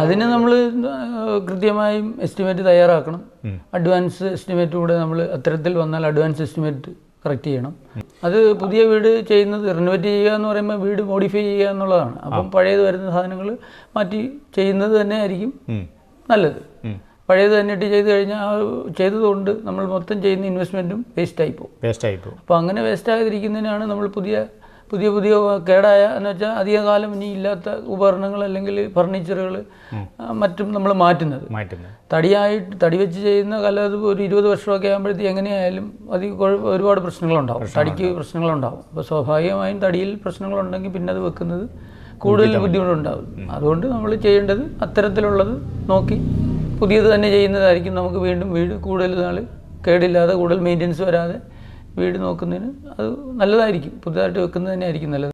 അതിന് നമ്മൾ കൃത്യമായും എസ്റ്റിമേറ്റ് തയ്യാറാക്കണം. അഡ്വാൻസ് എസ്റ്റിമേറ്റ് കൂടെ നമ്മൾ അത്തരത്തിൽ വന്നാൽ അഡ്വാൻസ് എസ്റ്റിമേറ്റ് കറക്റ്റ് ചെയ്യണം. അത് പുതിയ വീട് ചെയ്യുന്നത് റിനോവേറ്റ് ചെയ്യുക എന്ന് പറയുമ്പോൾ വീട് മോഡിഫൈ ചെയ്യുക എന്നുള്ളതാണ്. അപ്പം പഴയത് വരുന്ന സാധനങ്ങൾ മാറ്റി ചെയ്യുന്നത് തന്നെ ആയിരിക്കും നല്ലത്. പഴയത് തന്നെ ഇട്ട് ചെയ്ത് കഴിഞ്ഞാൽ ആ ചെയ്തതുകൊണ്ട് നമ്മൾ മൊത്തം ചെയ്യുന്ന ഇൻവെസ്റ്റ്മെൻറ്റും വേസ്റ്റായി പോകും. അപ്പോൾ അങ്ങനെ വേസ്റ്റാകാതിരിക്കുന്നതിനാണ് നമ്മൾ പുതിയ കേടായ എന്ന് വെച്ചാൽ അധിക കാലം ഇനി ഇല്ലാത്ത ഉപകരണങ്ങൾ അല്ലെങ്കിൽ ഫർണിച്ചറുകൾ മറ്റും നമ്മൾ മാറ്റുന്നത്. തടി വെച്ച് ചെയ്യുന്ന കാലത്ത് ഒരു 20 വർഷമൊക്കെ ആകുമ്പോഴത്തേക്ക് എങ്ങനെയായാലും ഒരുപാട് പ്രശ്നങ്ങളുണ്ടാവും, തടിക്ക് പ്രശ്നങ്ങളുണ്ടാവും. അപ്പോൾ സ്വാഭാവികമായും തടിയിൽ പ്രശ്നങ്ങളുണ്ടെങ്കിൽ പിന്നെ അത് വെക്കുന്നത് കൂടുതൽ ബുദ്ധിമുട്ടുണ്ടാകും. അതുകൊണ്ട് നമ്മൾ ചെയ്യേണ്ടത് അത്തരത്തിലുള്ളത് നോക്കി പുതിയത് തന്നെ ചെയ്യുന്നതായിരിക്കും. നമുക്ക് വീണ്ടും വീട് കൂടുതൽ നാൾ കേടില്ലാതെ കൂടുതൽ മെയിൻ്റെനൻസ് വരാതെ വീട് നോക്കുന്നതിന് അത് നല്ലതായിരിക്കും. പുതുതായിട്ട് വെക്കുന്നത് തന്നെ ആയിരിക്കും നല്ലത്.